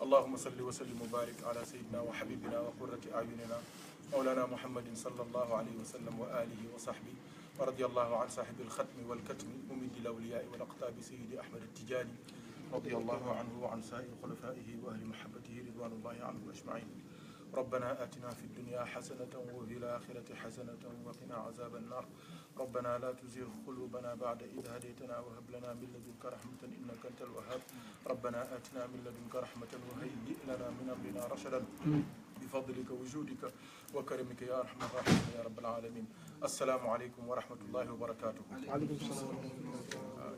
allahuma salli wa sallim wa barik ala sayidina wa habibina wa qurrati ayunina mawlana muhammadin sallallahu alayhi wa sallam wa alihi wa sahbihi wa radiyallahu an sahibi alxatmi walkatmi mumidi lawliyai wal aqtabi sayidi ahmad attijani radiyallahu anhu wa an sairi xulafaihi wa ahli mahabbatihi ridwanullahi anhum ajmain ربنا آتنا في الدنيا حسنة وفي الآخرة حسنة وقنا عذاب النار ربنا لا تزغ قلوبنا بعد إذ هديتنا وهب لنا من لدنك رحمة إنك أنت الوهاب ربنا آتنا من لدنك رحمة وهيئ لنا من أمرنا رشدا بفضلك وجودك وكرمك يا أرحم الراحمين يا رب العالمين السلام عليكم ورحمة الله وبركاته. waaleykum salaam.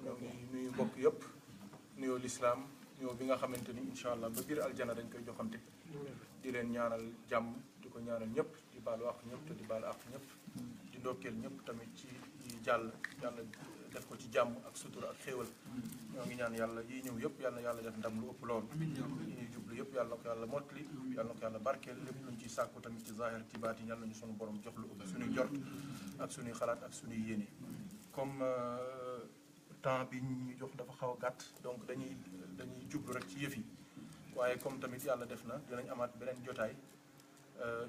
ñoo ngi nuyu mbokk yëpp nuyoo lislaam nuyoo bi nga xamante ni incha allah ba biir aljana dañ koy joxante di leen ñaanal jàmm di ko ñaanal ñëpp di baalu àq ñëpp te di baalu àq ñëpp di ndokkeel ñëpp tamit ci jàll yàlla def ko ci jàmm ak sutura ak xéewal ñoo ngi ñaan yàlla yi ñëw yëpp yàlla na yàlla def ndam lu ëpp loolu yi ñuy jublu yëpp yàlla na ko yàlla mottali yàlla na ko yàlla barkeel lépp luñ ciy sàkku tamit ci zahir ci baati yàlla nañu sunu borom jox lu ëpp suñuy jort ak suñuy xalaat ak suñuy yéene comme temps bi ñu jox dafa xaw a gàtt donc dañuy jublu rek ci yëf yi waaye comme tamit yàlla def na dinañ amaat beneen jotaay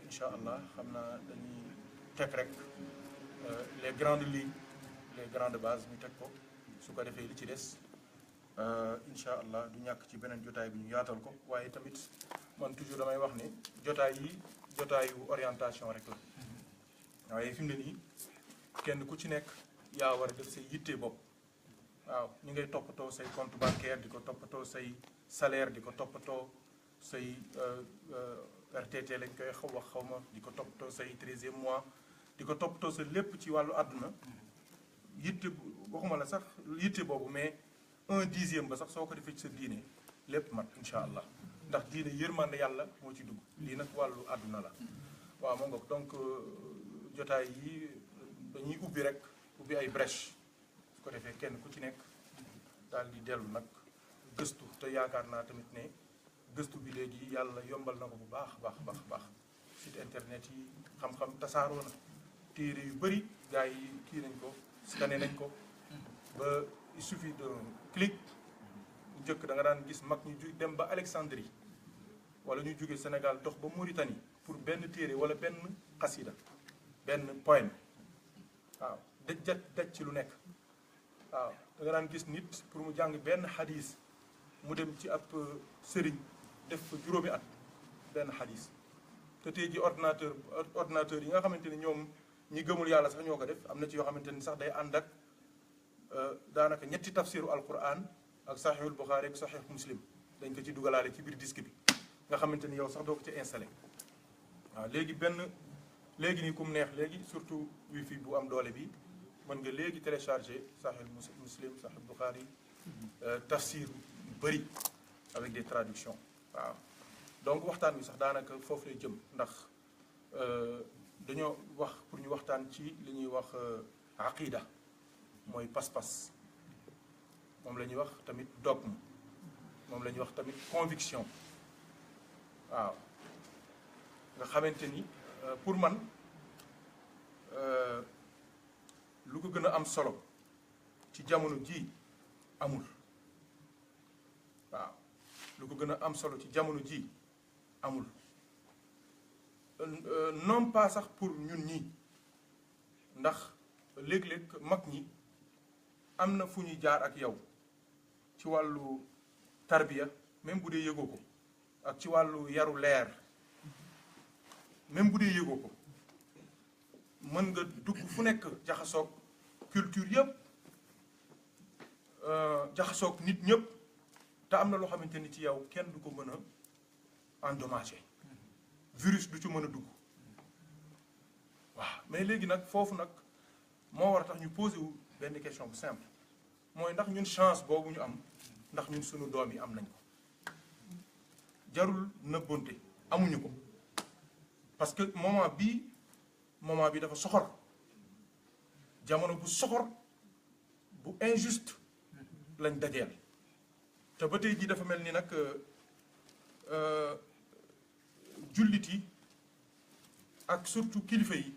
incha allah xam naa dañuy teg rek les grandes lignes les grandes bases ñu teg ko su ko defee li ci des incha allah du ñàkk ci beneen jotaay bi ñu yaatal ko waaye tamit man toujours damay wax ni jotaay yi jotaayu orientation rek la waaye fi mu ne nii kenn ku ci nekk yaa war a def say yitte bopp waaw ñu ngay toppatoo say compte bancaire di ko toppatoo say salaire di ko toppatoo say RTT lañ koy xaw ma di ko toppatoo say 13e mois di ko toppatoo sa lépp ci wàllu àdduna yitte waxuma la sax yitte boobu mais 1/10 ba sax soo ko defee ci sa diine lépp mat incha allah ndax diine yërmande yàlla moo ci dugg lii nag wàllu àdduna la waaw moo ngoog donc jotaay yi dañuy ubbi ay brèche su ko defee kenn ku ci nekk daal di dellu nag gëstu te yaakaar naa tamit ne gëstu bi léegi yàlla yombal na ko bu baax baax site internet yi xam-xam tasaaroo na téere yu bëri gars yi kii nañ ko scanné nañ ko ba il suffit de clic njëkk da nga daan gis mag ñu dem ba Alexandrie wala ñu jóge Sénégal dox ba Mauritanie pour benn téere wala benn xasida benn poème waaw daj ci lu nekk waaw da nga daan gis nit pour mu jàng benn xadis mu dem ci ab sëriñ def fa juróomi at benn xadis te tey ji ordinateur yi nga xamante ni ñoom ñi gëmul yàlla sax ñoo ko def am na ci yoo xamante ni sax day ànd ak daanaka ñetti tafsiru alquran ak saxiixul buxaari ak saxiix muslim dañ ko ci dugalaale ci biir disque bi nga xamante ni yow sax doo ko ci installé waaw léegi nii kum neex léegi surtout wifi bu am doole bi mën nga léegi télécharger saxiix muslim saxiix buxaari tafsir yu bëri avec des traductions waaw donc waxtaan bi sax daanaka foofu lay jëm ndax dañoo wax pour ñu waxtaan ci li ñuy wax aqida mooy pas-pas moom la ñuy wax tamit dogme moom la ñuy wax tamit conviction waaw nga xamante ni pour man lu ko gën a am solo ci jamono ji amul waaw lu ko gën a am solo ci jamono ji amul non pas sax pour ñun ñii ndax léeg-léeg mag ñi am na fu ñuy jaar ak yow ci wàllu tarbiya même bu dee yëgoo ko ak ci wàllu yaru leer même bu dee yëgoo ko mën nga dugg fu nekk jaxasoog culture yëpp jaxasoog nit ñëpp te am na loo xamante ni ci yow kenn du ko mën a endommager virus du ci mën a dugg waaw mais léegi nag foofu nag moo war a tax ñu posé wu benn question bu simple mooy ndax ñun chance boobu ñu am ndax ñun sunu doom yi am nañ ko jarul nëbbonte amuñu ko parce que moment bi dafa soxor jamono bu soxor bu injuste lañ dajeel te ba tey jii dafa mel ni nag jullit yi ak surtout kilifa yi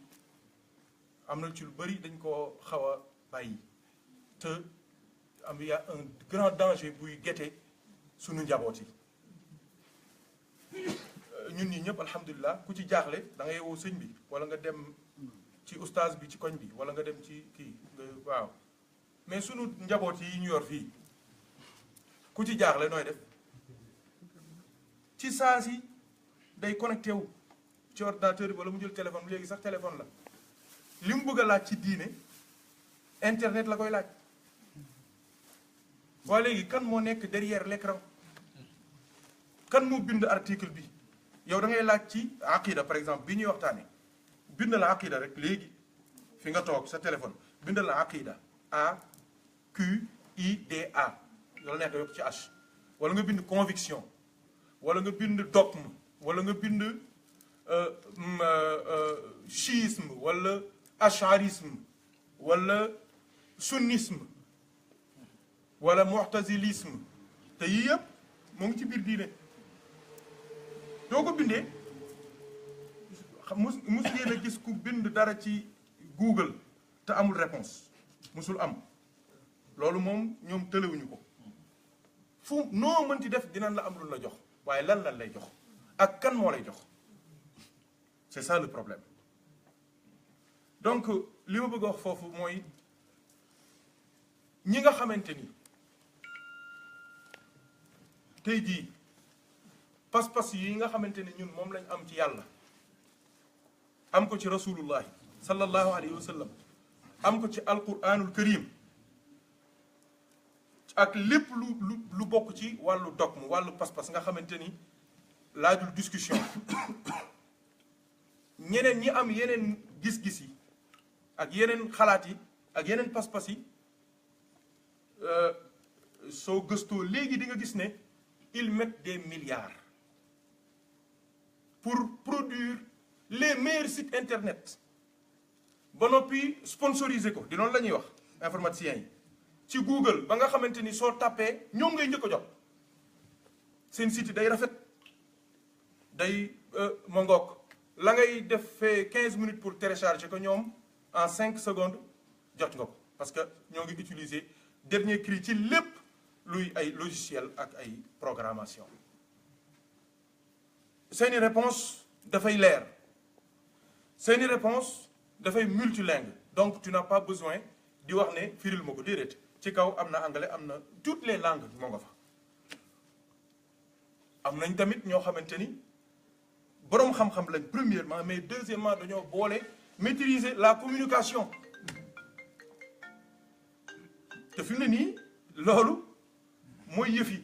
am na ci lu bari dañ ko xaw a bàyyi te am y a un grand danger buy gete sunu njaboot yi ñun ñi ñëpp alhamdulilah ku ci jaaxle da ngay woo sëñ bi wala nga dem ci oustaz bi ci koñ bi wala nga dem ci kii waaw mais sunu njaboot yi ñu yor fii ku ci jaaxle nooy def ci saa si day connecté wu ci ordinateur bi wala mu jël téléphone léegi sax téléphone la li mu bëgg a laaj ci diine internet la koy laaj waaye léegi kan moo nekk derrière l'écran kan moo bind article bi yow da ngay laaj ci aqida par exemple bi ñuy waxtaane bind la aqida rek léegi fi nga toog sa téléphone bind la aqida AQIDA loolu nekk yokk ci H wala nga bind conviction wala nga bind dogme wala nga bind chiisme wala acharisme wala sunnisme wala mu'tazilisme te yii yëpp moo ngi ci biir diine doo ko bindee mus ngeen a gis ku bind dara ci Google te amul réponse musul am loolu moom ñoom tëlewuñu ko fu noo mënti def dinañ la am lu la jox waaye lan lay jox ak kan moo lay jox c'est ça le problème donc li ma bëgg a wax foofu mooy ñi nga xamante ni tey jii pas-pas yi nga xamante ni ñun moom lañ am ci yàlla am ko ci rasulullahi sallallahu alayhi wa sallam am ko ci alquranul karim ak lépp lu bokk ci wàllu dogme wàllu pas-pas nga xamante ni laajul discussion ñeneen ñi am yeneen gis-gis yi ak yeneen xalaat yi ak yeneen pas-pas yi soo gëstoo léegi di nga gis ne ils mettent des milliards pour produire les meilleurs sites internet ba noppi sponsoriser ko di noonu la ñuy wax informaticiens yi ci Google ba nga xamante ni soo tapé ñoom ngay njëkk a jot seen site yi day rafet day mangook la ngay def fee 15 minutes pour télécharger ko ñoom en 5 secondes jot nga ko parce que ñoo ngi utiliser dernier cri ci lépp luy ay logiciel ak ay programmation seeni réponse dafay leer seeni réponse dafay multilingue donc tu n'as pas besoin di wax ne firil ma ko déedéet ci kaw am na anglais am na toutes les langues moo nga fa am nañ tamit ñoo xamante ni boroom xam-xam lañ premièrement mais deuxièmement dañoo boole maîtriser la communication te fi mu ne nii loolu mooy yëf yi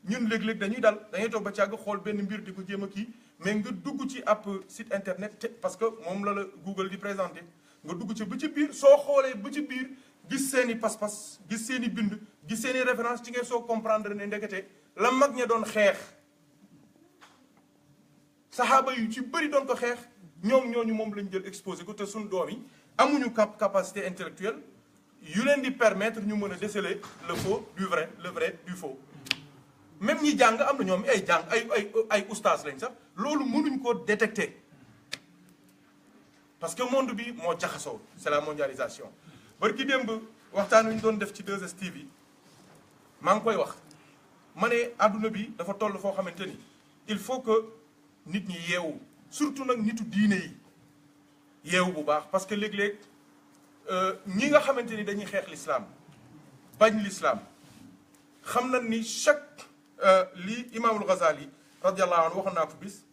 ñun léeg-léeg dañuy dal dañuy toog ba càgg xool benn mbir di ko jéem a kii mais nga dugg ci ab site internet te parce que moom la Google di présenté nga dugg ci ba ci biir soo xoolee ba ci biir gis seen i pas-pas gis seen i bind gis seen i référence ci ngay soo comprendre ne ndekete la mag ña doon xeex saxaaba yu ci bëri doon ko xeex ñooñu moom lañ jël exposé ko te suñ doom yi amuñu capacité intellectuelle yu leen di permettre ñu mën a déceler le faux du vrai le vrai du faux même ñi jàng am na ñoom ay oustaz lañ sax loolu mënuñ ko détecter parce que monde bi moo jaxasoo c'est la mondialisation barki démb waxtaan wi ñu doon def ci 2STV maa ngi koy wax ma ne adduna bi dafa toll foo xamante ni il faut que nit ñi yeewu surtout nag nitu diine yi yeewu bu baax parce que léeg-léeg ñi nga xamante ni dañuy xeex l'islam bañ l'islam xam na ni chaque li imaamul Ghazali radiyallahu anhu waxoon naa ko bis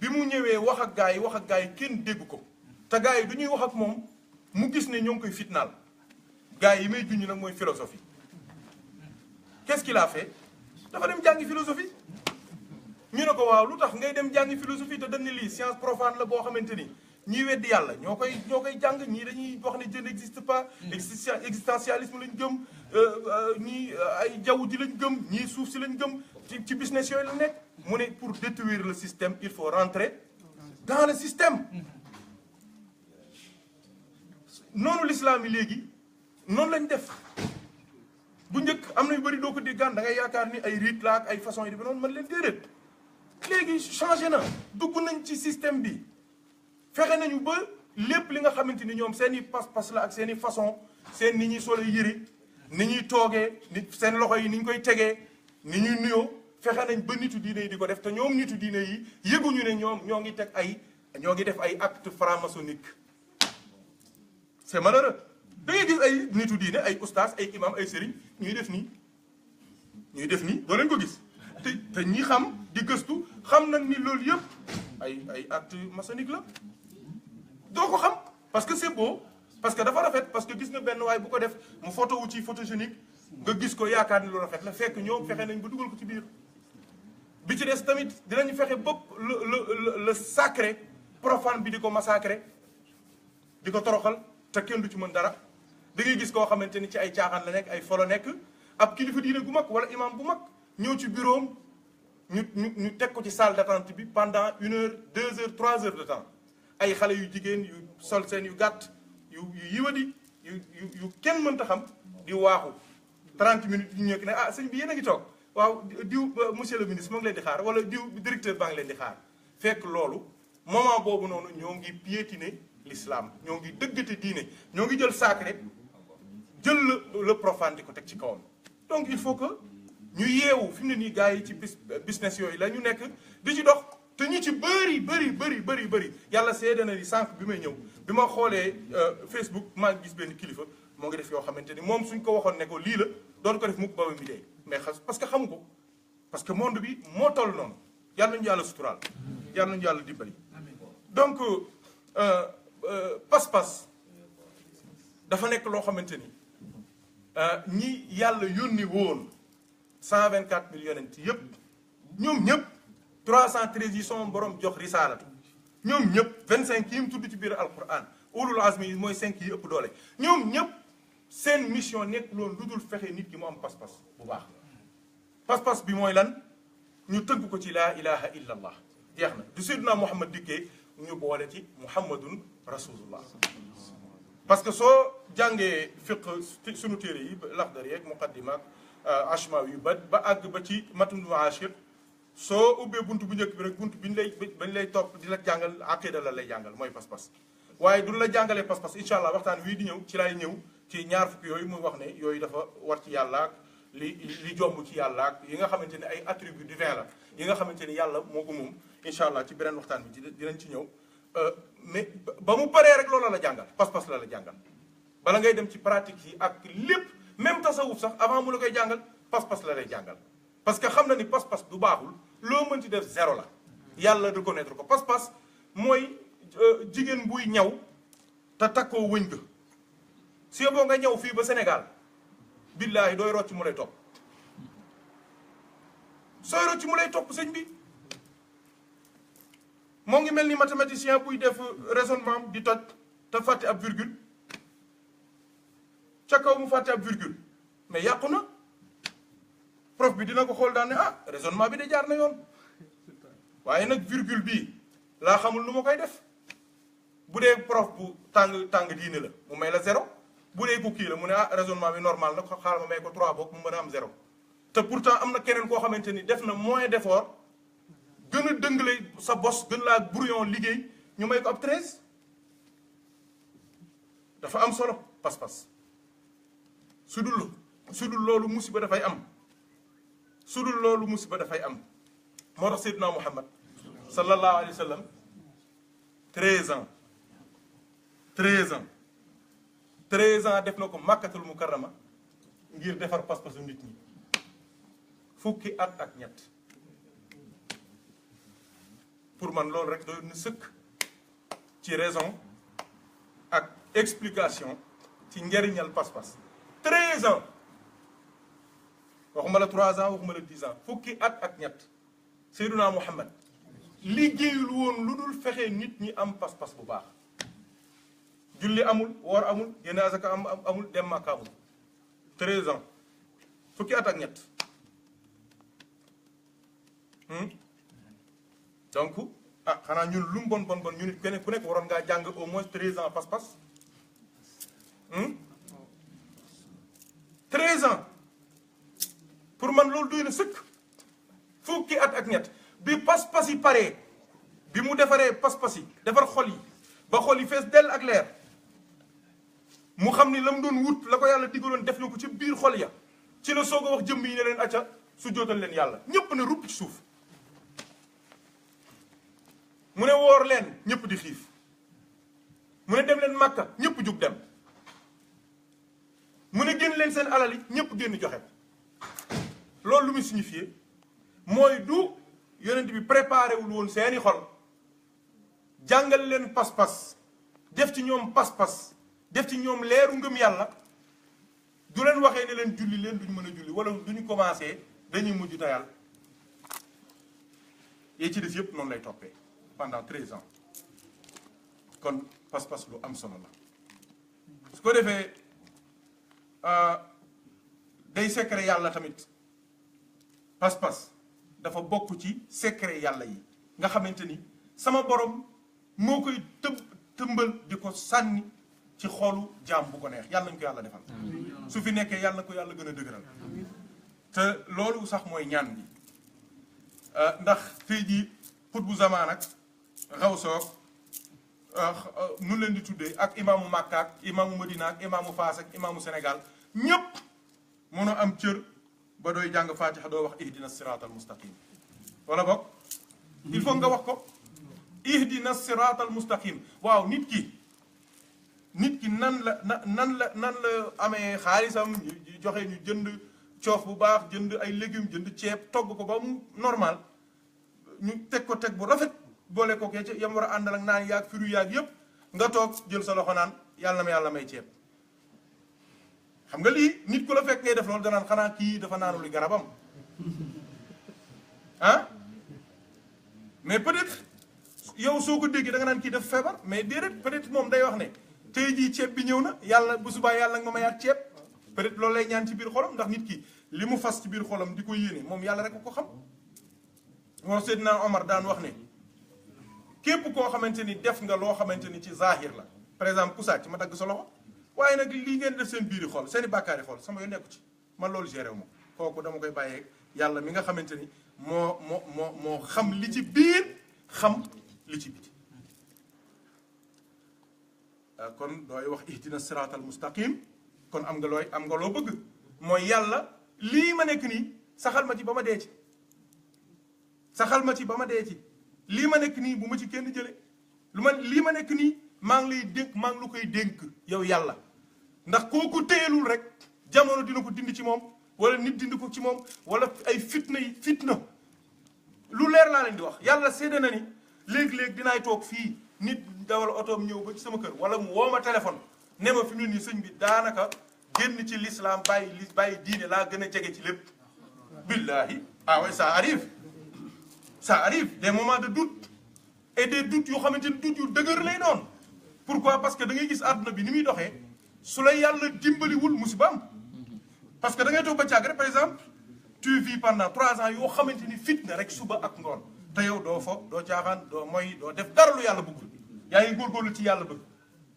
bi mu ñëwee wax ak gaa yi kenn dégg ko te gaa yi du ñuy wax ak moom mu gis ne ñoo ngi koy fitnaal gaa yi may junj nag mooy philosophie qu'est-ce qu'il a fait dafa dem jàngi philosophie ñu ne ko waaw lu tax ngay dem jàngi philosophie te dañ ne lii science profane la boo xamante ni ñii weddi yàlla ñoo koy jàng ñii dañuy wax ne Dieu n'existe pas existentialisme lañ gëm ñii ay jaww ji lañ gëm ñii suuf si lañ gëm ci business yooyu la nekk mu ne pour détruire le système il faut rentrer dans le système noonu l'islam yi léegi noonu lañ def bu njëkk am na yu bëri doo ko déggaan da ngay yaakaar ni ay rite la ak ay façon yi di noonu mën leen déedéet léegi changé na dugg nañ ci système bi fexe nañu ba lépp li nga xamante ni ñoom seen i pas-pas la ak seen i façon ni ñuy solo yëri ni ñuy toogee ni seen loxo yi ni ñu koy tegee ni ñuy nuyoo fexe nañ ba nitu diine yi di ko def te ñoom nitu diine yi yëguñu ne ñoom ñoo ngi def ay acte franc-maçonnique. c'est malheureux. da ngay gis ay nitu diine ay ustaas ay imam ay sëriñ ñuy def nii doo leen ko gis te ñi xam di gëstu xam nañ ni loolu yëpp ay acte maçonnique la. doo ko xam parce que c'est beau parce que dafa rafet parce que gis nga benn waay bu ko def mu photo wu ci photogénique nga gis ko yaakaar ni lu rafet la fekk ñoom fexe nañ ba dugal ko ci biir. bi ci des tamit dinañu fexe bopp le sacré profane bi di ko massacrer di ko toroxal te kenn du ci mën dara. da ngay gis koo xamante ni ci ay caaxaan la nekk ay folo nekk ab kilifa diine gu mag wala imam bu mag ñëw ci bureau ñu teg ko ci salle d'attente bi pendant 1 heure 2 heures 3 heures de temps. ay xale yu jigéen yu sol seen yu gàtt yu yiwadi yu kenn mënta xam di waaxu 30 minutes ñu ñëkk ne ah sëñ bi yéen a ngi toog waaw diw monsieur le ministre moo ngi leen di xaar wala diw directeur baa ngi leen di xaar fekk loolu moment boobu noonu ñoo ngi piétiner l'islam ñoo ngi dëggate diine ñoo ngi jël sacré jël le profane di ko teg ci kawam. donc il faut que ñu yeewu fi mu ne nii gars yi ci business yooyu la ñu nekk di ci dox. te ñu ci bëri yàlla seede na ni sànq bi may ñëw bi ma xoolee Facebook maa ngi gis benn kilifa moo ngi def yoo xamante ni moom suñ ko waxoon ne ko lii la doon ko def mukk ba mi dee mais parce que xamu ko parce que monde bi moo toll noonu yàlla nañu yàlla suturaal yàlla nañu yàlla dimbali. donc pas-pas dafa nekk loo xamante ni ñi yàlla yónni woon 124 000 yonent yëpp ñoom ñëpp 313 yi son borom jox risaalatu ñoom ñëpp 25 yi mu tudd ci biir alquran ulul azmi yi mooy 5 yi ëpp doole ñoom ñëpp seen mission nekk loolu lu dul fexe nit ki mu am pas-pas bu baax. pas-pas bi mooy lan ñu tënk ko ci laa ilaha illa allah jeex na du sayyidina Muhammad dikkee ñu boole ci muhammadun rasulullah. parce que soo jàngee fiq sunu téere yi laxdari yeeg muqaddimaak ashmawi yu ba àgg ba ci matnu ashir soo ubbee bunt bu njëkk bi rek bunt bi bañ lay topp di la jàngal aqida la lay jàngal mooy pas-pas. waaye du la jàngalee pas-pas incha allah waxtaan wii di ñëw ci laay ñëw ci ñaar fukki yooyu muy wax ne yooyu dafa war ci yàlla ak li jomb ci yàlla ak yi nga xamante ne ay attributs divins la yi nga xamante ni yàlla moo ko moom incha allah ci beneen waxtaan bi dinañ ci ñëw. mais ba mu paree rek loolu la jàngal pas-pas la jàngal bala ngay dem ci pratique yi ak lépp même tasawuf sax avant mu la koy jàngal pas-pas la lay jàngal. parce que xam na ni pas-pas du baaxul loo mën ci def zéro la yàlla reconnaître ko pas-pas mooy jigéen buy ñaw te takkoo wëñ ga si boo nga ñaw fii ba Sénégal billaahi dooy rocc mu lay topp sooy rocc mu lay topp sëñ bi moo ngi mel ni mathématicien buy def raisonnement di toj te fàtte ab virgule ca kaw mu fàtte ab virgule mais yàqu na prof bi dina ko xool daan ne ah raisonnement bi de jaar na yoon waaye nag virgule bii laa xamul nu ma koy def bu dee prof bu tàng diine la mu may la 0 bu dee ku kii la mu ne ah raisonnement bi normal na ko xaaral ma may ko 3 boog mu mën a am 0 te pourtant am na keneen koo xamante ni def na moins d'effort gën a dëngale sa bos gën laa brouillon liggéey ñu may ko ab 13 dafa am solo pas-pas su dul loolu musiba dafay am su dul loolu musiba dafay am moo tax Seydina Muhammad sallallahu alayhi wa sallam 13 ans def na ko Makkatul Mukarrama ngir defar pas-pasu nit ñi fukki at ak ñett pour man loolu rek doy na sëkk ci raison ak explication ci njariñal pas-pas 13 ans waxuma la 3 ans waxuma la 10 ans fukki at ak ñett Seydina Muhammad liggéeyul woon lu dul fexe nit ñi am pas-pas bu baax julli amul woor amul génne asaka amul dem Makka amul 13 ans fukki at ak ñett donc ah xanaa ñun lu mu bon ñu nit kenn ku nekk waroon ngaa jàng au moins 13 ans pas-pas 13 ans pour man loolu doy na sëkk fukki at ak ñett bi pas-pas yi paree bi mu defaree pas-pas yi defar xol yi ba xol yi fees dell ak leer mu xam ni la mu doon wut la ko yàlla digaloon def na ko ci biir xol ya ci la soog a wax jëmm yi ne leen acca su jootal leen yàlla ñëpp ne rupp ci suuf mu ne woor leen ñëpp di xiif mu ne dem leen Makka ñëpp jug dem mu ne génn leen seen alal yi ñëpp génn joxe loolu lu muy signifié mooy du yonent bi préparé wul woon seeni xol jàngal leen pas-pas def ci ñoom pas-pas def ci ñoom leeru ngëm yàlla du leen waxee ne leen julli leen duñ mën a julli wala duñu commencé dañuy mujj tayal yee ci des yëpp noonu lay toppee pendant 13 ans kon pas-pas lu am solo la su ko defee day secret yàlla tamit pas-pas dafa bokk ci secret yàlla yi nga xamante ni sama borom moo koy tëmbal di ko sànni ci xolu jaam bu ko neex yàlla nañu ko yàlla defal su fi nekkee yàlla na ko yàlla gën a dëgëral te loolu sax mooy ñaan bi ndax tey jii xut bu zamaan ak xaw soog nu leen di tuddee ak imaamu Makka ak imaamu Madina ak imaamu Faas ak imaamu Sénégal ñépp mën a am cër ba dooy jàng Faatiha doo wax ihdina siraatal mustaqim wala boog il faut nga wax ko ihdina siraatal mustaqim waaw nit ki nan la amee xaalisam ñu joxe ñu jënd coof bu baax jënd ay légumes jënd ceeb togg ko ba mu normal ñu teg ko teg bu rafet boole ko kee yam war a àndal ak naan yaag firu yaag yëpp nga toog jël sa loxo naan yàlla na ma yàlla may ceeb xam nga lii nit ku la fekk ngay def loolu danaan xanaa kii dafa naanu li garabam ah mais peut-être yow soo ko déggee da nga naan kii def feebar mais déedéet peut-être moom day wax ne tey jii ceeb bi ñëw na yàlla bu subaa yàlla nga ma mayaat ceeb peut-être loolu lay ñaan ci biir xolam ndax nit ki li mu fas ci biir xolam di ko yéene moom yàlla rek ko xam moo Seydina Omar daan wax ne képp koo xamante ni def nga loo xamante ni ci zahir la par exemple ku sàcc ma dagg sa loxo waaye nag lii ngeen def seen biiri xol seen i bàkkaari xol sama yoon nekku ci man loolu géré wu ma kooku dama koy bàyyee yàlla mi nga xamante ni moo xam li ci biir xam li ci biti kon dooy wax ihdina siraatal mustaqim kon am nga loo bëgg mooy yàlla lii ma nekk nii saxal ma ci ba ma dee ci saxal ma ci ba ma dee ci lii ma nekk nii bu ma ci kenn jële lii ma nekk nii maa ngi lay dénk maa ngi lu koy dénk yow yàlla ndax kooku téyelul rek jamono dina ko dindi ci moom wala nit dindi ko ci moom wala ay fitna lu leer laa leen di wax yàlla séede na ni léegi-léegi dinaay toog fii nit dawal otoom ñëw ba ci sama kër wala mu woo ma téléphone ne ma fi mu ne nii sëñ bi daanaka génn ci l'islam bàyyi diine laa gën a jege ci lépp billahi ah ouais ça arrive des moments de doute et des doutes yoo xamante ni doute yu dëgër lay doon pourquoi parce que da ngay gis àdduna bi ni muy doxee su la yàlla dimbaliwul musiba am parce que da ngay toog ba càgg rek par exemple tu vis pendant 3 ans yoo xamante ni fitna rek suba ak ngoon te yow doo fo doo caaxaan doo moy doo def dara lu yàlla bëggul yaa ngi góorgóorlu ci yàlla bëgg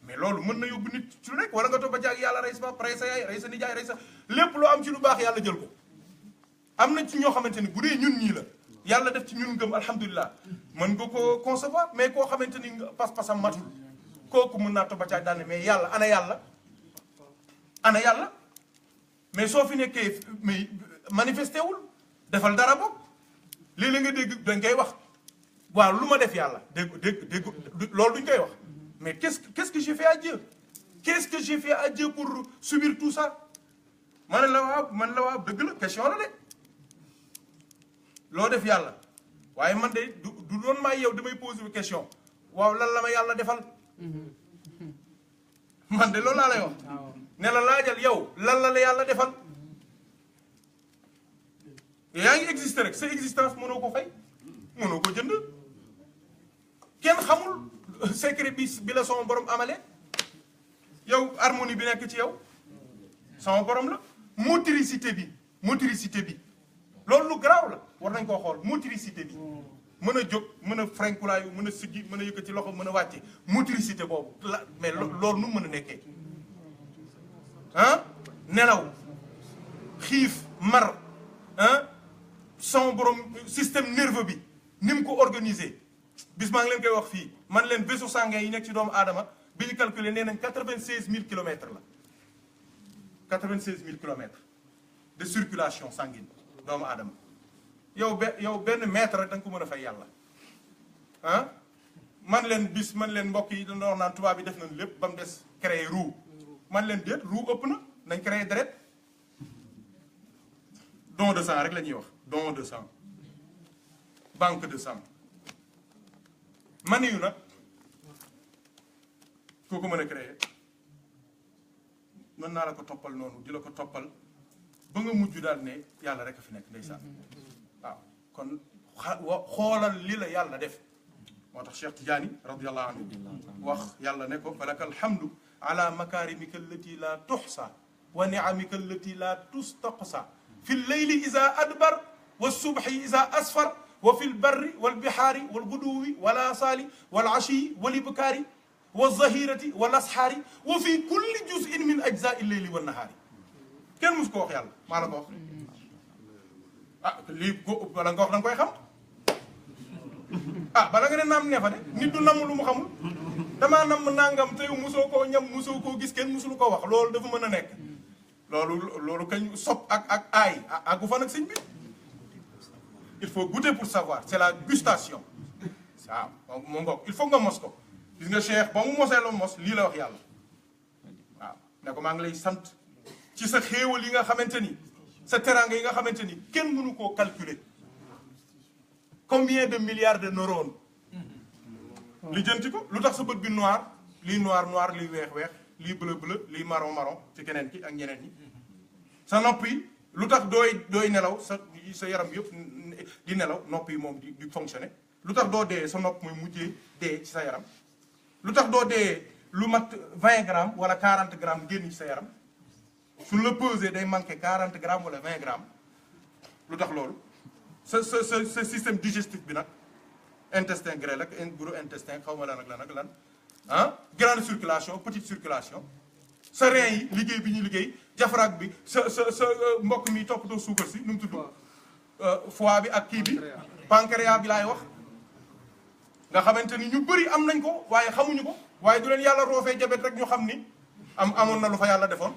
mais loolu mën na yóbbu nit ci lu nekk wala nga toog ba càgg yàlla rey sa papa rey sa yaay rey sa nijaay rey sa lépp loo am ci lu baax yàlla jël ko am na ci ñoo xamante ni bu dee ñun ñii la yàlla def ci ñun ngëm alhamdulilah mën nga ko concevoir mais koo xamante ni pas-pasam matul kooku mën naa toog ba càgg daal ne mais yàlla ana yàlla mais soo fi nekkee mais manifesté wul defal dara bopp léeg-léeg nga dégg dañ koy wax waaw lu ma def yàlla dégg loolu duñ koy wax mais qu'est-ce que j'ai fait à Dieu qu'est-ce que j'ai fait à Dieu pour subir tout ça man la waaw dëgg la question la de loo def yàlla waaye man de du doon may yow damay poser question waaw lan la ma yàlla defal man de loolu laa lay wax ne la laajal yow lan la yàlla defal yaa ngi exister rek sa existence mënoo ko fay mënoo ko jënd kenn xamul secret bi la sama borom amale yow harmonie bi nekk ci yow sama borom la motricité bi loolu lu garaaw la war nañ koo xool motricité bi mën a jóg mën a frenkulaayu mën a siggi mën a yëkkati loxo mën a wàcce motricité boobu la mais loolu nu mën a nekkee ah nelaw xiif mar ah son borom système nerveux bi ni mu ko organisé bis maa ngi leen koy wax fii man leen vaisseau sanguin yi nekk ci doomu aadama bi ñu calculé nee nañ 96 000 kilomètres la 96 000 kilomètres de circulation sanguine doomu aadama yow benn mètre rek da nga ko mën a fay yàlla ah man leen bis man leen mbokk yi dañoo naan tubaab bi def nañ lépp ba mu des créer roue man leen déet roue ëpp na nañ créer deret don de sang rek la ñuy wax don de sang banque de sang mani yu nag koo ko mën a créer mën naa la ko toppal noonu di la ko toppal ba nga mujj daal ne yàlla rek a fi nekk ndeysaan waaw kon xoolal li la yàlla def moo tax Cheikh Tidiane radiyallahu anhu wax yàlla ne ko falaka alhamdu ala makarimika allati la tuxsa wa niamika allati la tustaqsa fi lleyli ida adbar wa subhi ida asfar wa fi lbarri walbihaari walguduwi walasaali walashiyi walibkaari walzahirati walashaari wa fi kulli juzin min ajzai lleyli wannahaari kenn mus ko wax yàlla maa la ko wax ah lii bala nga wax da nga koy xam ah bala nga ne naam neefa de nit du namm lu mu xamul damaa namm nangam te yow musoo koo ñam musoo koo gis kenn musulu ko wax loolu dafa mën a nekk loolu kañ sob ak aay àggu fa nag sëñ bi il faut goûter pour savoir c'est la gustation waaw mu ngoog il faut nga mos ko gis nga Cheikh ba mu mosee la mos lii la wax yàlla waaw ne ko maa ngi lay sant ci sa xéewal yi nga xamante ni sa teraanga yi nga xamante ni kenn mënu koo calculer combien de milliards de neurones li jënti ko lu tax sa bët bi noir lii noir lii weex lii bleu lii marron ci keneen ki ak ñeneen ñi sa nopp yi lu tax dooy nelaw sa yaram yëpp di nelaw nopp yi moom di fonctionner lu tax doo dee sa nopp mooy mujjee dee ci sa yaram lu tax doo dee lu mat 20 grammes wala 40 grammes génn ci sa yaram suñ la pesé day manqué 40 grammes wala 20 grammes lu tax loolu sa système digestif bi nag intestin grêle ak gros intestin xaw ma lan ak lan ah grande circulation petite circulation sa rein yi liggéey bi ñuy liggéey jafaraag bi sa mbokk mi toppatoo suukar si nu mu tudd foie bi ak kii bi pancréas bi laay wax nga xamante ni ñu bëri am nañ ko waaye xamuñu ko waaye du leen yàlla roofee jabet rek ñu xam ni amoon na lu fa yàlla defoon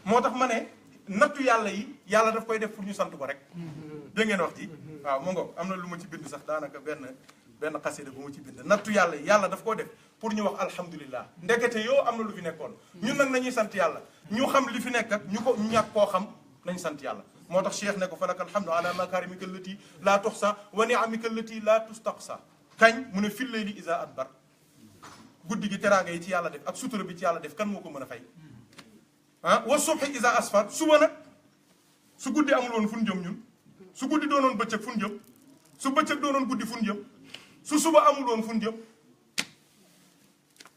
moo tax ma ne nattu yàlla yi yàlla daf koy def pour ñu sant ko rek dégg ngeen wax ji waaw mu ngoog am na lu ma ci bind sax daanaka benn xasida bu ma ci bind nattu yàlla yi yàlla daf koo def pour ñu wax alhamdulillah ndekete yoo am na lu fi nekkoon ñun nag nañuy sant yàlla ñu xam li fi nekk ak ñu ñàkk koo xam nañ sant yàlla moo tax cheikh ne ko falaka alhamdu ala makarimika allati la tuxsa wa niamika allati la tustaqsa kañ mu ne fil layli isa adbar guddi gi teraanga yi ci yàlla def ak sutura bi ci yàlla def kan moo ko mën a fay ah wa subhi isa asfar suba nag su guddi amul woon fu ñu jëm ñun su guddi doonoon bëccëg fu ñu jëm su bëccëg doonoon guddi fu ñu jëm su suba amul woon fu ñu jëm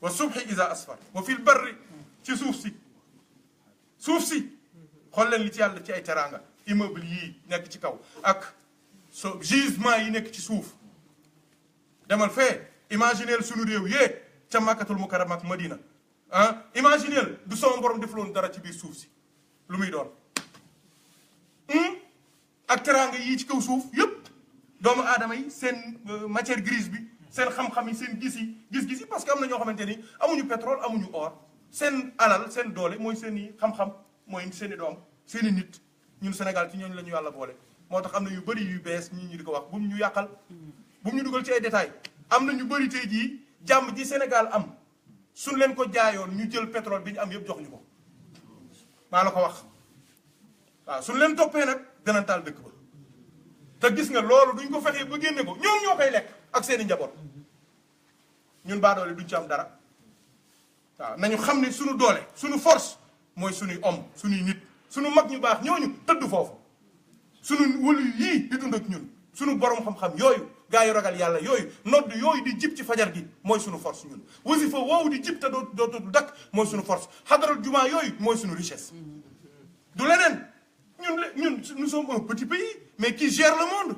wa subhi isa asfar wa fil barri ci suuf si xool leen li ci yàlla ci ay teraanga immeuble yii nekk ci kaw ak gisement yi nekk ci suuf demal fee imagineel suñu réew yee ca Makkatul Mukarrama ak Madina ah imagineel du sama borom defaloon dara ci biir suuf si lu muy doon ak teraanga yii ci kaw suuf yëpp doomu aadama yi seen matière grise bi seen xam-xam yi seen gis-gis yi parce que am na ñoo xamante ni amuñu pétrole amuñu or seen alal seen doole mooy seen i xam-xam mooy seen i doom seen i nit ñun Sénégal ci ñooñu la ñu yàlla boole moo tax am na yu bëri yu bees ñu di ko wax bu mu ñu yàqal bu mu ñu dugal ci ay détails am na ñu bëri tey jii jàmm ji Sénégal am suñ leen ko jaayoon ñu jël pétrole bi ñu am yëpp jox ñu ko maa la ko wax waaw suñ leen toppee nag dana taal dëkk ba te gis nga loolu duñ ko fexee ba génne ko ñoom ñoo koy lekk ak seeni njaboot ñun baadoole duñ ci am dara waaw nañu xam ne suñu doole suñu force mooy suñuy homme suñuy nit suñu mag ñu baax ñooñu tëdd foofu suñu wëlu yii di dund ak ñun suñu borom xam-xam yooyu gaa yu ragal yàlla yooyu nodd yooyu di jib ci fajar gi mooy suñu force ñun wasifa woowu di jib te dootu dakk mooy suñu force xadaral jumaa yooyu mooy suñu richesse du leneen ñun nous sommes un petit pays mais qui gère le monde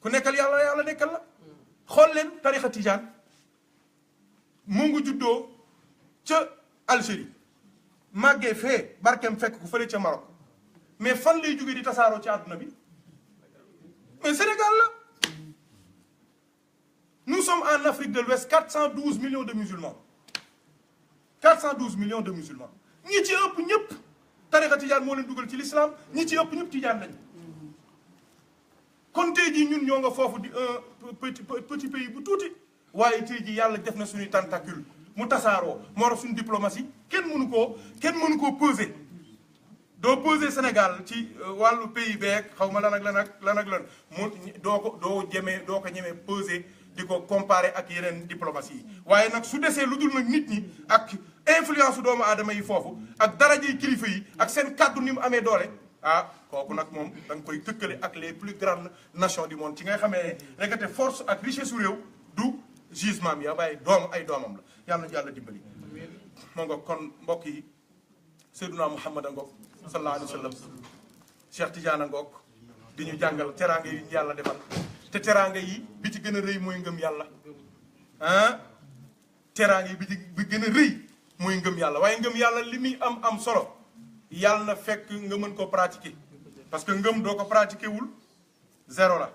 ku nekkal yàlla yàlla nekkal la xool leen tarixa tijaan mu ngi juddoo ca Algérie màggee fee barkeem fekk ku fële ca Maroc mais fan lay jógee di tasaaroo ci àdduna bi mais Sénégal la nous sommes en Afrique de l'Ouest 412 millions de musulmans 412 millions de musulmans ñi ci ëpp ñëpp tariqa tijaan moo leen dugal ci l'islam ñi ci ëpp ñëpp tijaan lañ kon tey jii ñun ñoo nga foofu di un petit pays bu tuuti waaye tey jii yàlla def na suñuy tentacule mu tasaaroo moo tax suñu diplomatie kenn mënu koo peser doo peser Sénégal ci wàllu pays beeg xaw ma lan ak lan mu doo ko ñemee peser di ko comparer ak yeneen diplomatie yi waaye nag su desee lu dul nag nit ñi ak influence doomu aadama yi foofu ak darajey kilifa yi ak seen kàddu ni mu amee doole ah kooku nag moom da nga koy tëkkale ak les plus grandes nations du monde ci ngay xamee ne nekkate force ak richesse su réew du gisement bi waaye ay doomam la yàlla na yàlla dimbali moo nga kon mbokk yi Seydina Muhammad a ngoog sallallahu alayhi wa sallam Cheikh Tidiane a ngoog di ñu jàngal teraanga yi ñu yàlla defal te teraanga yi bi ci gën a rëy mooy ngëm yàlla ah teraanga yi bi gën a rëy mooy ngëm yàlla waaye ngëm yàlla li muy am solo yàlla na fekk nga mën koo pratiquer parce que ngëm doo ko pratiquer wul zéro la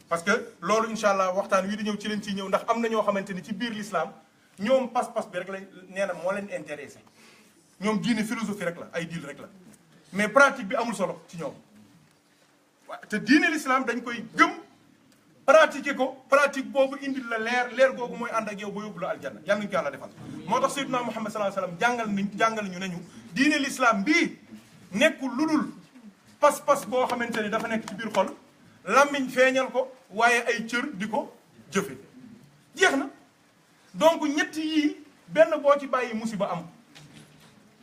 parce que loolu incha allah waxtaan wi di ñëw ci leen ciy ñëw ndax am na ñoo xamante ni ci biir l'islam ñoom pas-pas bi rek lañ nee na moo leen intéressé ñoom diine philosophie rek la ay deal rek la mais pratique bi amul solo ci ñoom waaw te diine l'islam dañ koy gëm pratiquer ko pratique boobu indil la leer googu mooy ànd ak yow ba yóbbu la aljanna yàlla nañu ko yàlla defal moo tax Seydina Muhammad sallallahu alayhi wasallam jàngal ñu nañu diine l'islam bii nekkul lu dul pas-pas boo xamante ni dafa nekk ci biir xol làmmiñ feeñal ko waaye ay cër di ko jëfe jeex na donc ñett yii benn boo ci bàyyi musiba am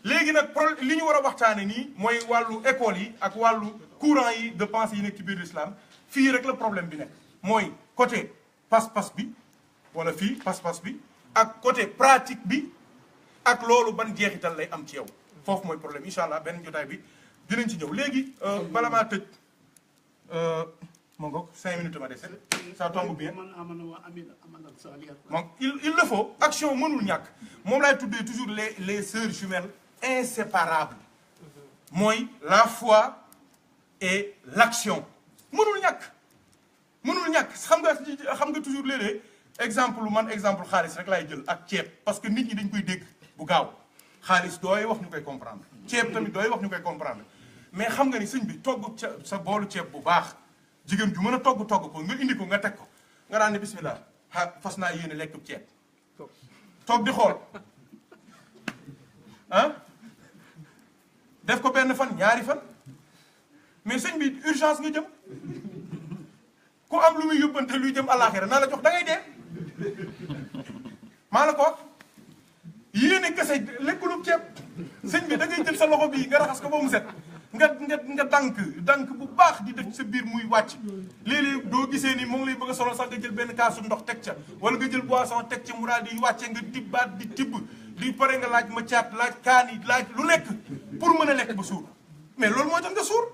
léegi nag li ñu war a waxtaane nii mooy wàllu école yi ak wàllu courant yi de pensée yi nekk ci biir l'islam fii rek la problème bi nekk mooy côté pas-pas bi wala fii pas-pas bi ak côté pratique bi ak loolu ban jeexital lay am ci yow foofu mooy problème incha allah benn jotaay bi dinañ ci ñëw léegi bala maa tëj moo ngoog 5 minutes ma dese ça tombe bien moom il le faut action mënul ñàkk moom laay tuddee toujours les sœurs jumelles inséparables mooy la foi et l'action mënul ñàkk xam nga toujours léeg-léeg exemple xaalis rek laay jël ak ceeb parce que nit ñi dañ koy dégg bu gaaw xaalis dooy wax ñu koy comprendre ceeb tamit dooy wax ñu koy comprendre mais xam nga ni sëñ bi togg sa boolu ceeb bu baax jigéen ju mën a togg ko nga indi ko nga teg ko nga daan ne bismillah fas naa yéene lekk ceeb toog di xool ah def ko benn fan ñaari fan mais sëñ bi urgence nga jëm ku am lu muy yóbbante luy jëm àllaaxira naa la jox da ngay dee maa la ko wax yéene kese lekkulub ceeb sëñ bi da ngay jël sa loxo bii nga raxas ko ba mu set nga dank bu baax di def sa biir muy wàcc léeg-léeg doo gisee ni moom lay bëgg a solo sax nga jël benn kaasu ndox teg ca wala nga jël boisson teg ca mu daal di wàcce nga tibbaat di tibb di pare nga laaj ma caat laaj kaani laaj lu nekk pour mën a lekk ba suur mais loolu moo tax nga suur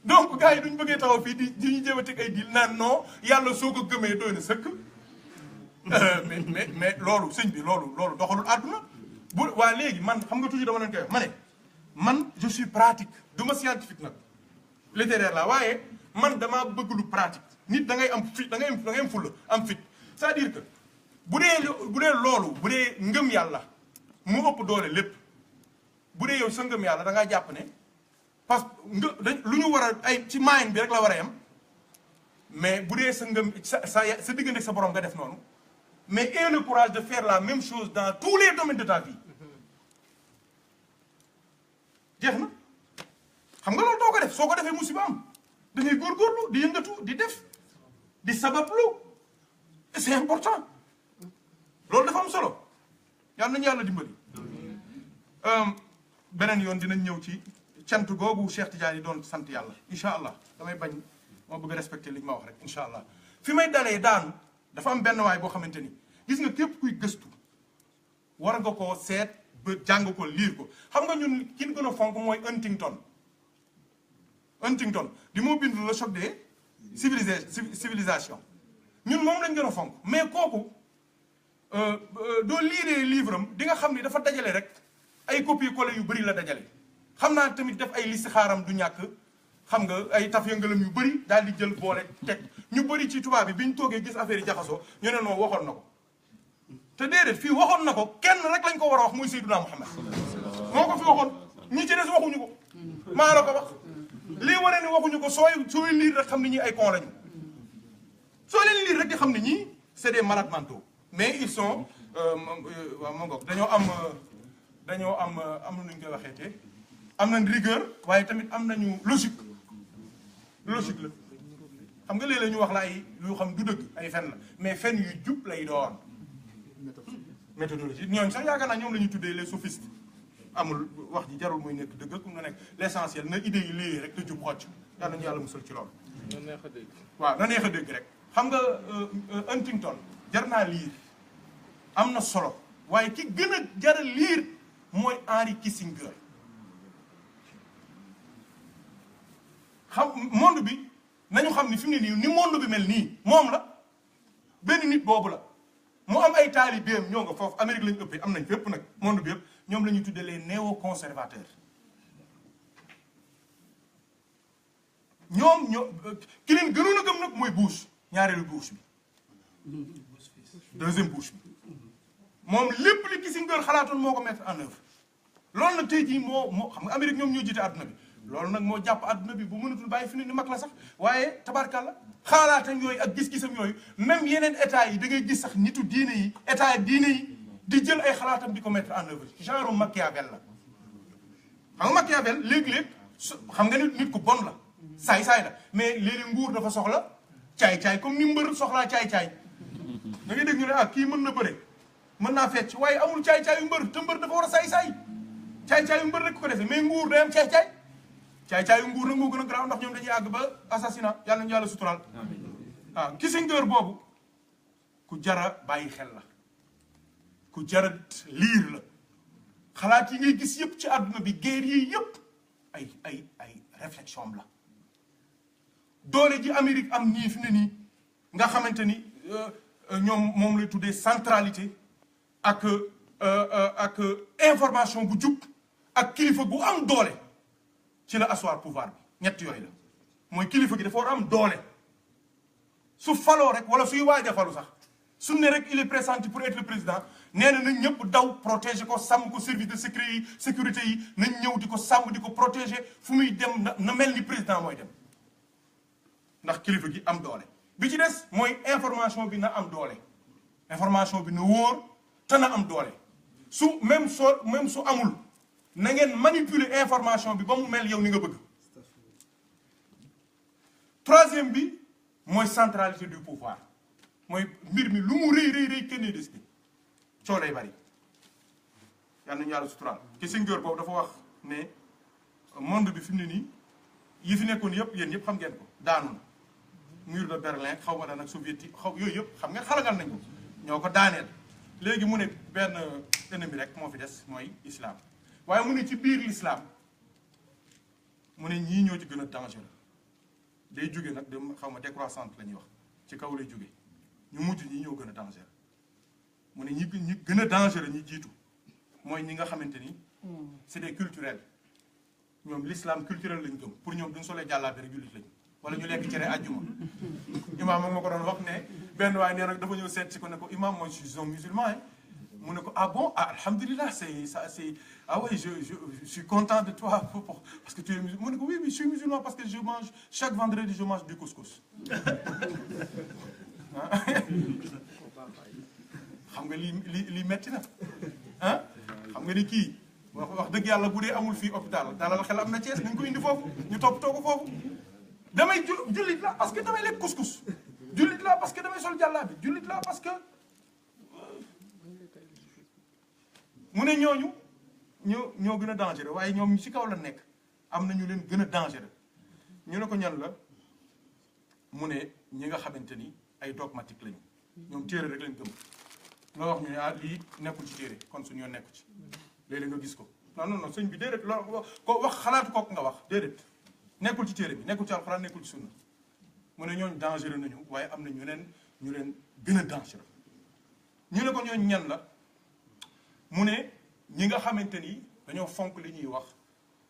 donc gars yi duñ bëggee taxaw fii di ñu jéem a teg ay diil naan non yàlla soo ko gëmee doy na sëkk mais loolu sëñ bi loolu doxalul àdduna bu waa léegi man xam nga toujours dama leen koy wax ma ne man je suis pratique du ma scientifique nag littéraire la waaye man damaa bëgg lu pratique nit da ngay am fit da ngay am fulla am fit c'est-à-dire que bu dee loolu bu dee ngëm yàlla mu ëpp doole lépp bu dee yow sa ngëm yàlla da ngaa jàpp ne parce que lu ñu war a ay ci maayin bi rek la war a yem mais bu dee sa ngëm sa diggante sa borom nga def noonu mais aie le courage de faire la même chose dans tous les domaines de ta vie jeex na xam nga loolu doo ko def soo ko defee musiba am da ngay góorgóorlu di yëngatu di def di sabablu c'est important loolu dafa am solo yàlla nañu yàlla dimbali beneen yoon dinañ ñëw ci cant googu Cheikh Tidiane yi doon sant yàlla incha allah damay bañ moo bëgg a respecté li ñu ma wax rek incha allah fi may dalee daanu dafa am benn waay boo xamante ni gis nga képp kuy gëstu war nga koo seet ba jàng ko liir ko xam nga ñun kin gën a fonk mooy Huntington di moo bind le choc des civilisations ñun moom lañ gën a fonk mais kooku doo liiree livre am di nga xam ni dafa dajale rek ay copier-coller yu bëri la dajale xam naa tamit def ay listixaaram du ñàkk xam nga ay taf yëngalam yu bëri daal di jël boole teg ñu bëri ci tubaab bi ñu toogee gis affaire yi jaxasoo ñu ne noonu waxoon na ko te déedéet fii waxoon na ko kenn rek lañ ko war a wax muy Seydina Muhammad moo ko fi waxoon ñi ci des waxuñu ko maa la ko wax lii wane ni waxuñu ko sooy liir rek xam ne ñii ay con lañu soo leen liir rek di xam ne ñii c'est des malades mentaux mais ils sont waaw ma ngoog dañoo am nu ñu koy waxee te am nañ rigueur waaye tamit am nañu logique la xam nga léeg-léeg ñu wax la ay lu xam du dëgg ay fen la mais fen yu jub lay doon méthodologie ñooñu sax yaakaar naa ñoom la ñuy tuddee les sophistes amul wax ji jarul muy nekk dëgg ak mu nekk l'essentiel na idée yi léegi rek te jub xocc yal nañu yàlla musal ci loolu. na neex a dégg. waaw na neex a dégg rek xam nga Huntington jar naa liir am na solo waaye ki gën a jar a liir mooy Henry Kissinger xam monde bi nañu xam ni fi mu ne nii ni monde bi mel nii moom la benn nit boobu la mu am ay taalibeem ñoo nga foofu Amérique lañu ëppee am nañ fépp nag monde bi yëpp ñoom la ñuy tuddee les néoconservateurs ñoom ki leen gënoon a gëm nag mooy Bush ñaareelu Bush bi deuxième Bush bi moom lépp li Kissinger xalaatoon moo ko mettre en œuvre loolu nag tey jii moo xam nga Amérique ñoom ñoo jiite àdduna bi loolu nag moo jàpp àdduna bi bu mënatul bàyyi fi ne ni mag la sax waaye tabarkàlla xalaatam yooyu ak gis-gisam yooyu même yeneen état yi da ngay gis sax nitu diine yi état diine yi di jël ay xalaatam di ko mettre en œuvre genre Machiavel la xam nga Machiavel léeg-léeg xam nga nit ku bon la saay-saay la mais léeg-léeg nguur dafa soxla caay-caay comme ni mbër soxlaa caay-caay da ngay dégg ñu ne kii mën na bëre mën naa fecc waaye amul caay-caay yu mbër te mbër dafa war a saay-saay caay-caay yu mbër rek ko defee mais nguur day am caay-caay caay-caay yu nguur nag moo gën a garaaw ndax ñoom dañuy àgg ba assassinat yàlla nañu yàlla suturaal waaw Kissinger boobu ku jara bàyyi xel la ku jara liir la xalaat yi ngay gis yëpp ci àdduna bi guerre yi yëpp ay réflexion la doole ji Amérique am nii fi ne nii nga xamante ni ñoom moom lay tuddee centralité ak information bu jub ak kilifa gu am doole ci la asseoir pouvoir bi ñett yooyu la mooy kilifa gi dafa war am doole su faloo rek wala suy waaj a falu sax su ne rek il est pressenti pour être le président nee na nañ ñëpp daw protéger ko sàmm ko service de sécurité yi nañ ñëw di ko sàmm di ko protéger fu muy dem na mel ni président mooy dem ndax kilifa gi am doole bi ci des mooy information bi na am doole information bi na wóor te na am doole même su amul na ngeen manipuler information bi ba mu mel yow ni nga bëgg troisième bi mooy centralité du pouvoir mooy mbir mi lu mu rëy kenn décidé coo lay bari yal nañu yàlla suturaal Kissinger boobu dafa wax ne monde bi fi mu ne nii yi fi nekkoon yëpp yéen ñëpp xam ngeen ko daanu na mur de Berlin xaw ma daan ak soviétique yooyu yëpp xam ngeen xalagal nañ ko ñoo ko daaneel léegi mu ne benn ennemi rek moo fi des mooy islam waaye mu ne ci biir l'islam mu ne ñii ñoo ci gën a dangereux day jóge nag de xaw ma décroissante la ñuy wax ci kaw lay jóge ñu mujj ñi ñoo gën a dangereux mu ne ñi gën a dangereux ñi jiitu mooy ñi nga xamante ni c'est des culturels ñoom l'islam culturel lañ gëm pour ñoom duñ solee jàllaabe rek jullit lañ wala ñu lekk cere àjjuma imam moom ma ko doon wax ne benn waaye nee nag dafa ñëw seet si ko ne ko imam moi je suis un musulman mu ne ko ah bon ah alhamdulilah c'est ah oui je suis content de toi parce que tu es musulman mu ne ko oui je suis musulman parce que je mange chaque vendredi je mange du couscous xam nga lii metti na ah xam nga ni kii wax dëgg yàlla bu dee amul fii hôpital dalal xel am na Thiès nañ ko indi foofu ñu toppatoo ko foofu damay jullit la parce que damay lekk couscous jullit la parce que damay sol jàllaabi jullit la parce que mu ne ñooñu ñoo gën a dangereux waaye ñoom ci kaw la nekk am na ñu leen gën a dangereux ñu ne ko ñan la mu ne ñi nga xamante ni ay dogmatique lañu ñoom téere rek lañ gëm nga wax ñu ne lii nekkul ci téere kon suñu yoon nekku ci léeg-léeg nga gis ko non sëñ bi déedéet loolu ko wax xalaatu kook nga wax déedéet nekkul ci téere bi nekkul ci alxuraan nekkul ci sunna mu ne ñooñu dangereux nañu waaye am na ñu leen gën a dangereux ñu ne ko ñooñu ñan la mu ne ñi nga xamante ni dañoo fonk li ñuy wax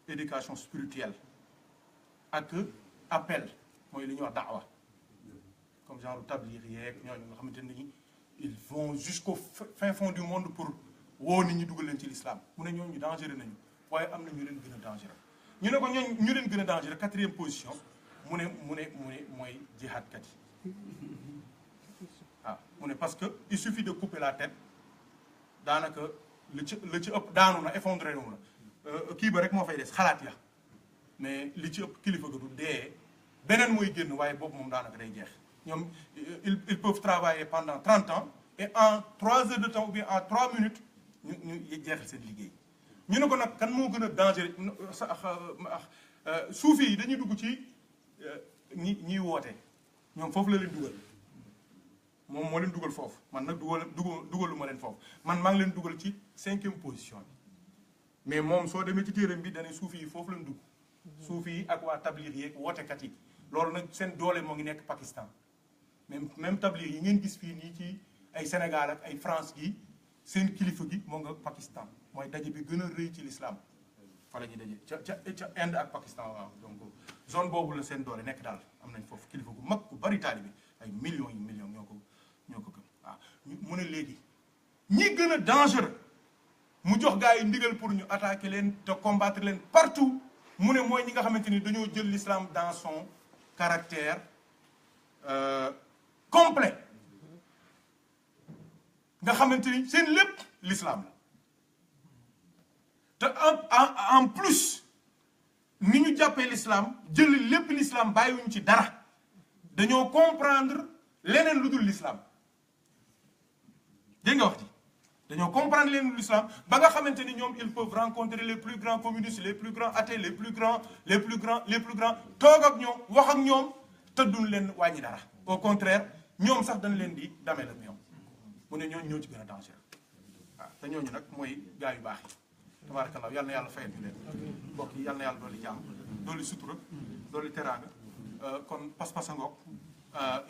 éducation spirituelle ak appel mooy li ñuy wax daawa comme genre tabliir yeeg ñooñu nga xamante ni ils vont jusqu'au fin fond du monde pour woo nit ñi dugal leen ci l'islam mu ne ñooñu dangereux nañu waaye am na ñu leen gën a dangereux ñu ne ko ñooñ ñu leen gën a dangereux 4e position mu ne mooy jihadkat yi waaw mu ne parce que il suffit de couper la tête daanaka la ci ëpp daanu na effondré wu na kii ba rek moo fay des xalaat ya mais li ci ëpp kilifa ga du dee beneen mooy génn waaye boobu moom daanaka day jeex ñoom ils peuvent travailler pendant 30 ans et en 3 heures de temps ou bien en 3 minutes ñu jeexal seen liggéey ñu ne ko nag kan moo gën a dangereux suufi yi dañuy dugg ci ñiy woote ñoom foofu la leen dugal moom moo leen dugal foofu man nag dugalu ma leen foofu man maa ngi leen dugal ci 5e position bi mais moom soo demee ci téeram bi dane suufi yi foofu lañ dugg suufi yi ak waa tabliir yi ak wootekat yi loolu nag seen doole moo ngi nekk Pakistan même tabliir yi ngeen gis fii nii ci ay Sénégal ak ay France gi seen kilifa gi moo nga Pakistan mooy daje bi gën a rëy ci l'islam fa la ñuy daje ca Inde ak Pakistan waaw donc zone boobu la seen doole nekk daal am nañ foofu kilifa gu mag ku bari taalibe ay millions yi millions ñoo ko gëm waaw mu ne léegi ñi gën a dangereux mu jox gars yi ndigal pour ñu attaquer leen te combattre leen partout mu ne mooy ñi nga xamante ni dañoo jël l'islam dans son caractère complet nga xamante ni seen lépp l'islam la te en plus ni ñu jàppee l'islam jël lépp l'islam bàyyiwuñ ci dara dañoo comprendre leneen lu dul l'islam dégg nga wax ji dañoo comprendre leneen lu dul l'islam ba nga xamante ni ñoom ils peuvent rencontrer les plus grands communistes les plus grands athées les plus grands toog ak ñoom wax ak ñoom te duñ leen wàññi dara au contraire ñoom sax dañ leen di dameel ak ñoom mu ne ñooñu ñoo ci gën a dangereux waaw te ñooñu nag mooy gaa yu baax yi tabarakallah yal na yàlla fayal ñu leen mbokk yi yal na yàlla dooli jàmm dooli sutura dooli teraanga kon pas-pas a ngoog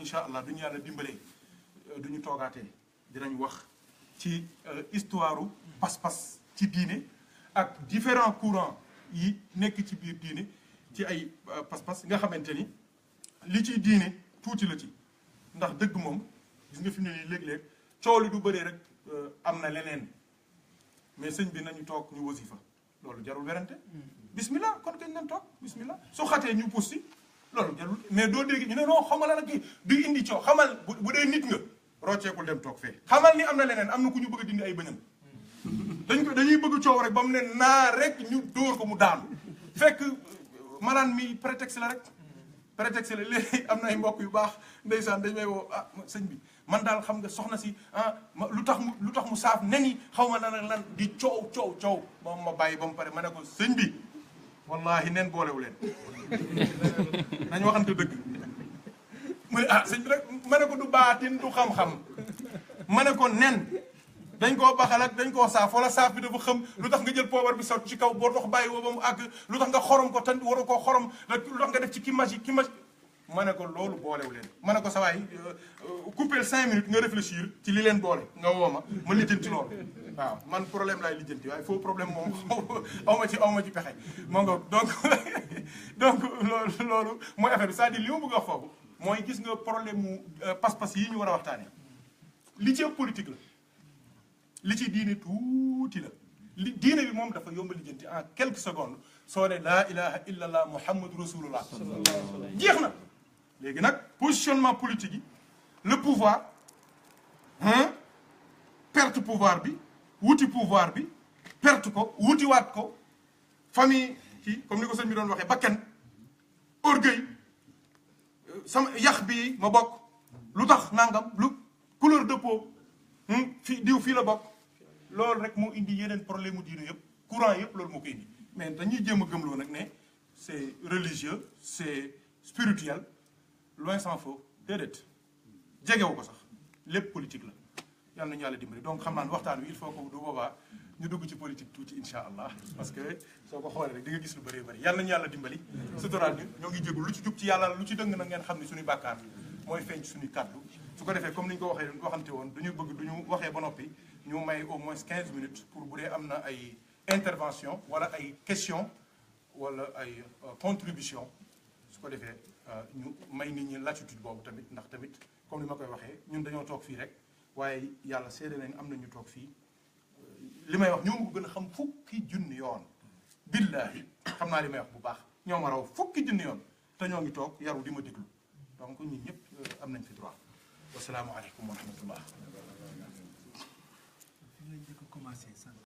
incha allah duñu yàlla dimbalee duñu toogaatee dinañ wax ci histoire pas-pas ci diine ak différents courants yi nekk ci biir diine ci ay pas-pas nga xamante ni li ciy diine tuuti la ci ndax dëgg moom gis nga fi mu ne nii léeg-léeg coow li du bëree rek am na leneen mais sëñ bi nañu toog ñu wasifa loolu jarul werante bismillah kon kañ nañ toog bismillah su xatee ñu pusti loolu jarul mais doo dégg ñu ne non xamal la kii du indi coow xamal bu dee nit nga rocceekul dem toog fee xamal ni am na leneen am na ku ñu bëgg a dindi ay bëñam dañuy bëgg coow rek ba mu ne naa rek ñu dóor ko mu daanu fekk malaan mi prétexte la rek prétexte la léegi am na ay mbokk yu baax ndeysaan dañ may woo ah sëñ bi man daal xam nga soxna si lu tax mu saaf nen yi xaw ma lan di coow moom ma bàyyi ba mu pare ma ne ko sëñ bi wallahi nen boolewu leen nañ waxante dëgg mu ne sëñ bi rek ma ne ko du baatin du xam-xam ma ne ko nen dañ koo baxal ak dañ koo saaf wala saaf bi dafa xam lu tax nga jël poobar bi sot ci kaw boo dox bàyyi woo ba mu àgg lu tax nga xorom ko tan war a koo xorom lu tax nga def ci kimage ma ne ko loolu boolewu leen ma ne ko sa waay couper 5 minutes nga réfléchir ci li leen boole nga woo ma lijjanti loolu waaw man problème laay lijjanti waaye faux problème moom aw ma ci pexe moo nga donc loolu mooy affaire bi c'est-à-dire li ma bëgg a wax foofu mooy gis nga problème mu pas-pas yi ñu war a waxtaane li ci politique la li ci diine tuuti la li diine bi moom dafa yomb lijjanti en quelques secondes soo ne laa ilaha illa allah muhammadu rasulullah jeex na léegi nag positionnement politique yi le pouvoir perte pouvoir bi wuti pouvoir bi perte ko wuti waat ko famille kii comme ni ko sëñ bi doon waxee bakkan orgueil sama yax bi ma bokk lu tax nangam lu couleur de peau fii diw fii la bokk loolu rek moo indi yeneen problème mu diine yëpp courant yëpp loolu moo ko indi mais dañuy jéem a gëmloo nag ne c'est religieux c'est spirituel loin s'en faut déedéet jegewu ko sax lépp politique la yal nañu yàlla dimbali donc xam naa ne waxtaan wi il faut que du boobaa ñu dugg ci politique tuuti insha allah parce que soo ko xoolee rek di nga gis lu bëree bëri yal nañu yàlla dimbali suturaal ñu ñoo ngi jégul lu ci jub ci yàlla lu ci dëng nag ngeen xam ne suñu bàkkaar mooy feeñ ci suñuy kàddu su ko defee comme ni ñu ko waxante woon duñu bëgg duñu waxee ba noppi ñu may au moins 15 minutes pour bu dee am na ay intervention wala ay question wala ay contribution su ko defee ñu may nit ñi latitude boobu tamit ndax tamit comme ni ma koy waxee ñun dañoo toog fii rek waaye yàlla seede nañ am na ñu toog fii li may wax ñoo ma ko gën a xam fukki junni yoon billahi xam naa li may wax bu baax ñoo ma raw fukki junni yoon te ñoo ngi toog yaru di ma déglu donc ñun ñëpp am nañ fi droit wasalaamualeykum wa rahmatullah. fi nga njëkk a commencé sànq